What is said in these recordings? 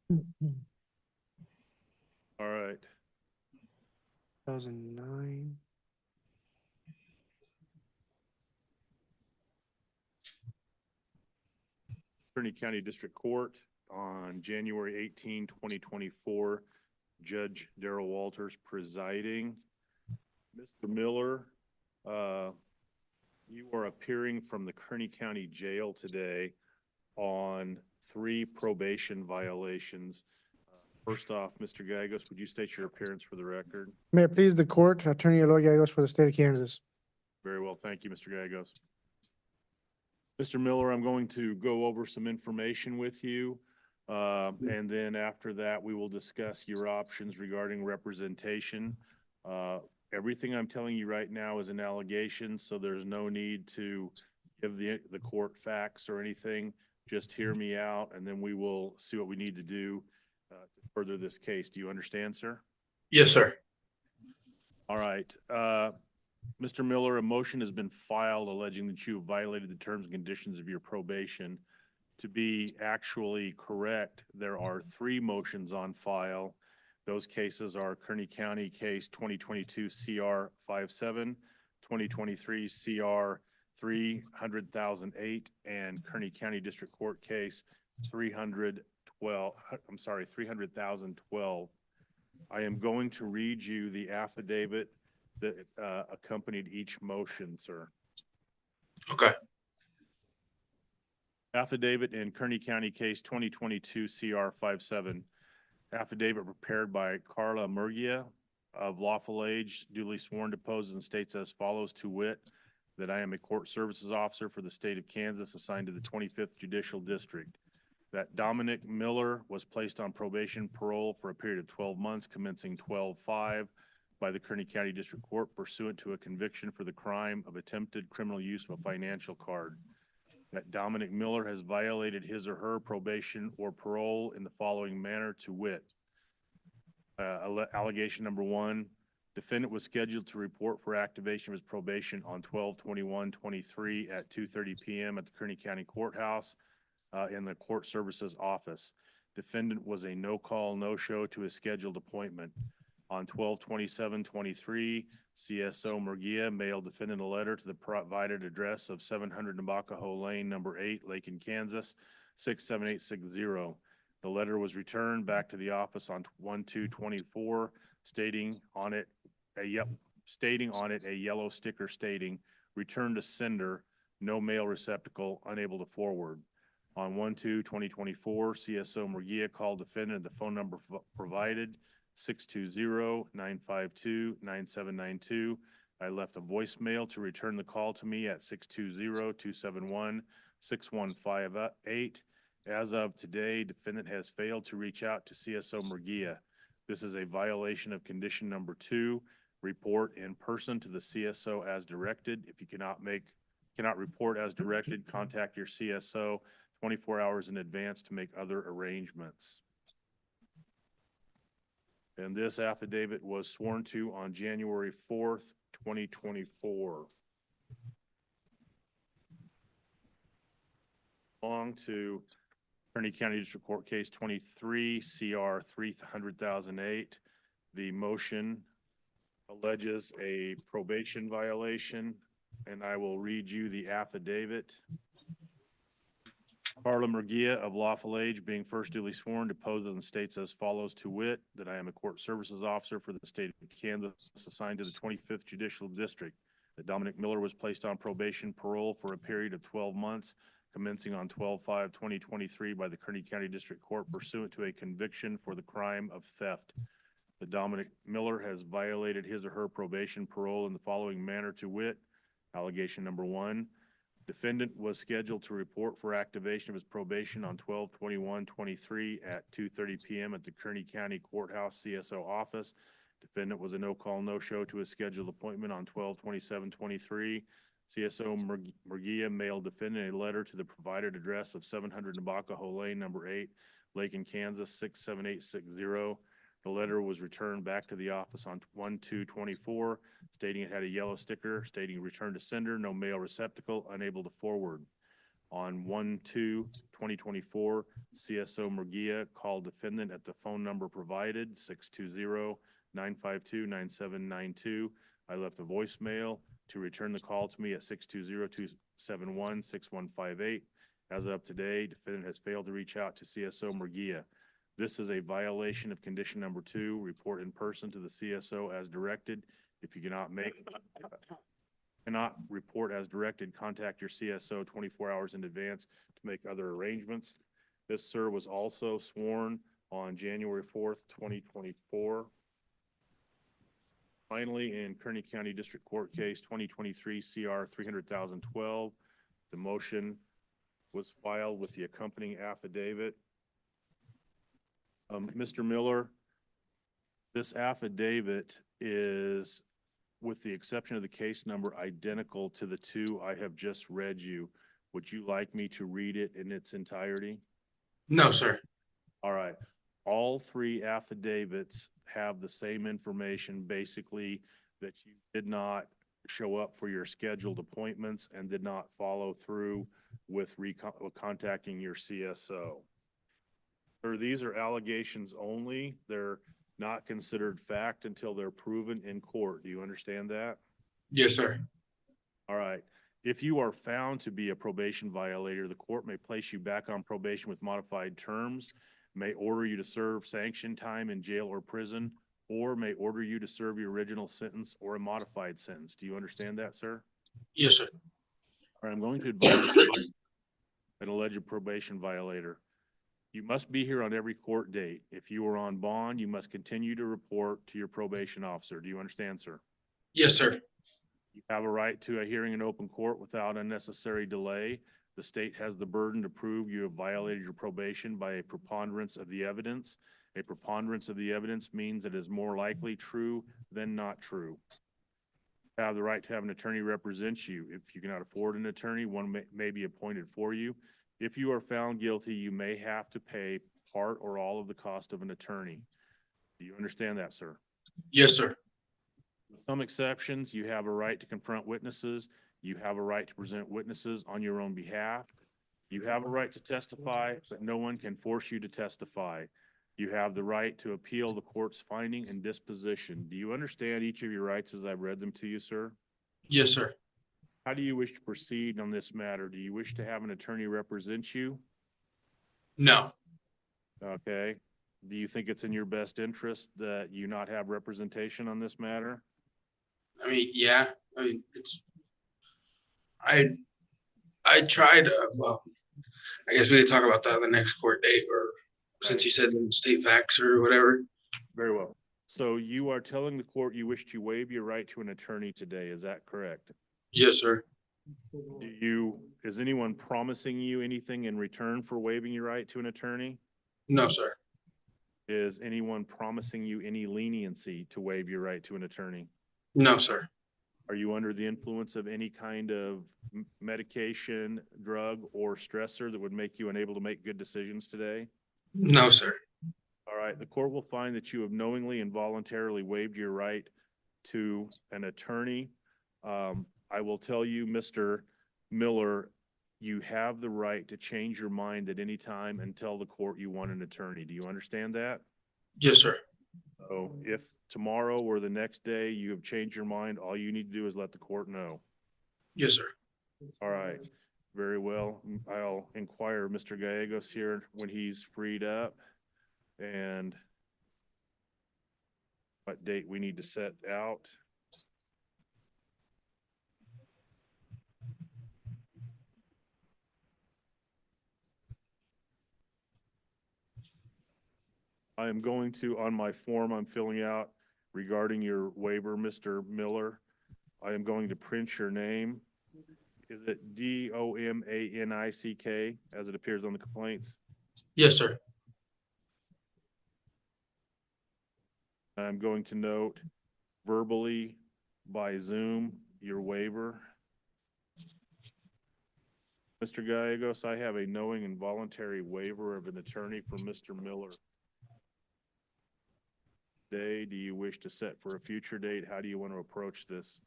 All right. 2009. Kearny County District Court on January 18, 2024. Judge Darrell Walters presiding. Mr. Miller, uh, you are appearing from the Kearny County Jail today on 3 probation violations. First off, Mr. Gagos, would you state your appearance for the record? May it please the court, Attorney Eloy Gallegos for the state of Kansas. Very well, thank you, Mr. Gagos. Mr. Miller, I'm going to go over some information with you. And then after that, we will discuss your options regarding representation. Everything I'm telling you right now is an allegation, so there's no need to give the court facts or anything. Just hear me out, and then we will see what we need to do to further this case. Do you understand, sir? Yes, sir. All right. Mr. Miller, a motion has been filed alleging that you have violated the terms and conditions of your probation. To be actually correct, there are 3 motions on file. Those cases are Kearny County Case 2022 CR 57, 2023 CR 300,008, and Kearny County District Court Case 300,012. I am going to read you the affidavit that accompanied each motion, sir. Okay. Affidavit in Kearny County Case 2022 CR 57. Affidavit prepared by Carla Murgia of lawful age, duly sworn, deposed, and states as follows, to wit, that I am a court services officer for the state of Kansas assigned to the 25th Judicial District. That Dominic Miller was placed on probation parole for a period of 12 months commencing 12/5 by the Kearny County District Court pursuant to a conviction for the crime of attempted criminal use of a financial card. That Dominic Miller has violated his or her probation or parole in the following manner, to wit. Allegation number 1, defendant was scheduled to report for activation of his probation on 12/21/23 at 2:30 p.m. at the Kearny County Courthouse in the Court Services Office. Defendant was a no-call, no-show to his scheduled appointment. On 12/27/23, CSO Murgia mailed defendant a letter to the provided address of 700 Nabocco Lane, number 8, Lake, Kansas, 67860. The letter was returned back to the office on 1/2/24, stating on it a yellow sticker stating "Return to sender, no mail receptacle, unable to forward." On 1/2/2024, CSO Murgia called defendant at the phone number provided, 620-952-9792. I left a voicemail to return the call to me at 620-271-6158. As of today, defendant has failed to reach out to CSO Murgia. This is a violation of condition number 2. Report in person to the CSO as directed. If you cannot report as directed, contact your CSO 24 hours in advance to make other arrangements. And this affidavit was sworn to on January 4th, 2024. On to Kearny County District Court Case 23 CR 300,008. The motion alleges a probation violation, and I will read you the affidavit. Carla Murgia of lawful age, being first duly sworn, deposes and states as follows, to wit, that I am a court services officer for the state of Kansas assigned to the 25th Judicial District. That Dominic Miller was placed on probation parole for a period of 12 months commencing on 12/5/2023 by the Kearny County District Court pursuant to a conviction for the crime of theft. That Dominic Miller has violated his or her probation parole in the following manner, to wit. Allegation number 1, defendant was scheduled to report for activation of his probation on 12/21/23 at 2:30 p.m. at the Kearny County Courthouse CSO office. Defendant was a no-call, no-show to his scheduled appointment on 12/27/23. CSO Murgia mailed defendant a letter to the provided address of 700 Nabocco Lane, number 8, Lake, Kansas, 67860. The letter was returned back to the office on 1/2/24, stating it had a yellow sticker stating "Return to sender, no mail receptacle, unable to forward." On 1/2/2024, CSO Murguia called defendant at the phone number provided, 620-952-9792. I left a voicemail to return the call to me at 620-271-6158. As of today, defendant has failed to reach out to CSO Murguia. This is a violation of condition number 2, report in person to the CSO as directed. If you cannot report as directed, contact your CSO 24 hours in advance to make other arrangements. This, sir, was also sworn on January 4th, 2024. Finally, in Kearny County District Court Case 2023 CR 300,012, the motion was filed with the accompanying affidavit. Mr. Miller, this affidavit is, with the exception of the case number, identical to the 2 I have just read you. Would you like me to read it in its entirety? No, sir. All right. All 3 affidavits have the same information, basically, that you did not show up for your scheduled appointments and did not follow through with contacting your CSO. These are allegations only. They're not considered fact until they're proven in court. Do you understand that? Yes, sir. All right. If you are found to be a probation violator, the court may place you back on probation with modified terms, may order you to serve sanctioned time in jail or prison, or may order you to serve your original sentence or a modified sentence. Do you understand that, sir? Yes, sir. All right, I'm going to advise you an alleged probation violator. You must be here on every court date. If you are on bond, you must continue to report to your probation officer. Do you understand, sir? Yes, sir. You have a right to a hearing in open court without unnecessary delay. The state has the burden to prove you have violated your probation by a preponderance of the evidence. A preponderance of the evidence means it is more likely true than not true. You have the right to have an attorney represent you. If you cannot afford an attorney, one may be appointed for you. If you are found guilty, you may have to pay part or all of the cost of an attorney. Do you understand that, sir? Yes, sir. With some exceptions, you have a right to confront witnesses. You have a right to present witnesses on your own behalf. You have a right to testify, but no one can force you to testify. You have the right to appeal the court's finding and disposition. Do you understand each of your rights as I've read them to you, sir? Yes, sir. How do you wish to proceed on this matter? Do you wish to have an attorney represent you? No. Okay. Do you think it's in your best interest that you not have representation on this matter? I mean, yeah. I mean, I tried, well, I guess we could talk about that on the next court date, or since you said the state facts or whatever. Very well. So you are telling the court you wish to waive your right to an attorney today. Is that correct? Yes, sir. Is anyone promising you anything in return for waiving your right to an attorney? No, sir. Is anyone promising you any leniency to waive your right to an attorney? No, sir. Are you under the influence of any kind of medication, drug, or stressor that would make you unable to make good decisions today? No, sir. All right, the court will find that you have knowingly and voluntarily waived your right to an attorney. I will tell you, Mr. Miller, you have the right to change your mind at any time and tell the court you want an attorney. Do you understand that? Yes, sir. So if tomorrow or the next day you have changed your mind, all you need to do is let the court know. Yes, sir. All right, very well. I'll inquire Mr. Gallegos here when he's freed up and what date we need to set out. I am going to, on my form I'm filling out regarding your waiver, Mr. Miller, I am going to print your name. Is it Domanick as it appears on the complaints? Yes, sir. I'm going to note verbally by Zoom your waiver. Mr. Gallegos, I have a knowing and voluntary waiver of an attorney for Mr. Miller. Today, do you wish to set for a future date? How do you want to approach this?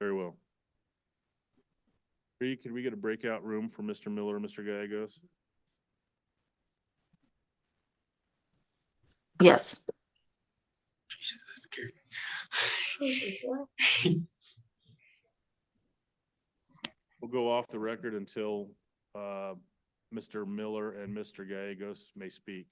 Very well. Bree, could we get a breakout room for Mr. Miller and Mr. Gallegos? Yes. Jesus, that's scary. We'll go off the record until Mr. Miller and Mr. Gallegos may speak.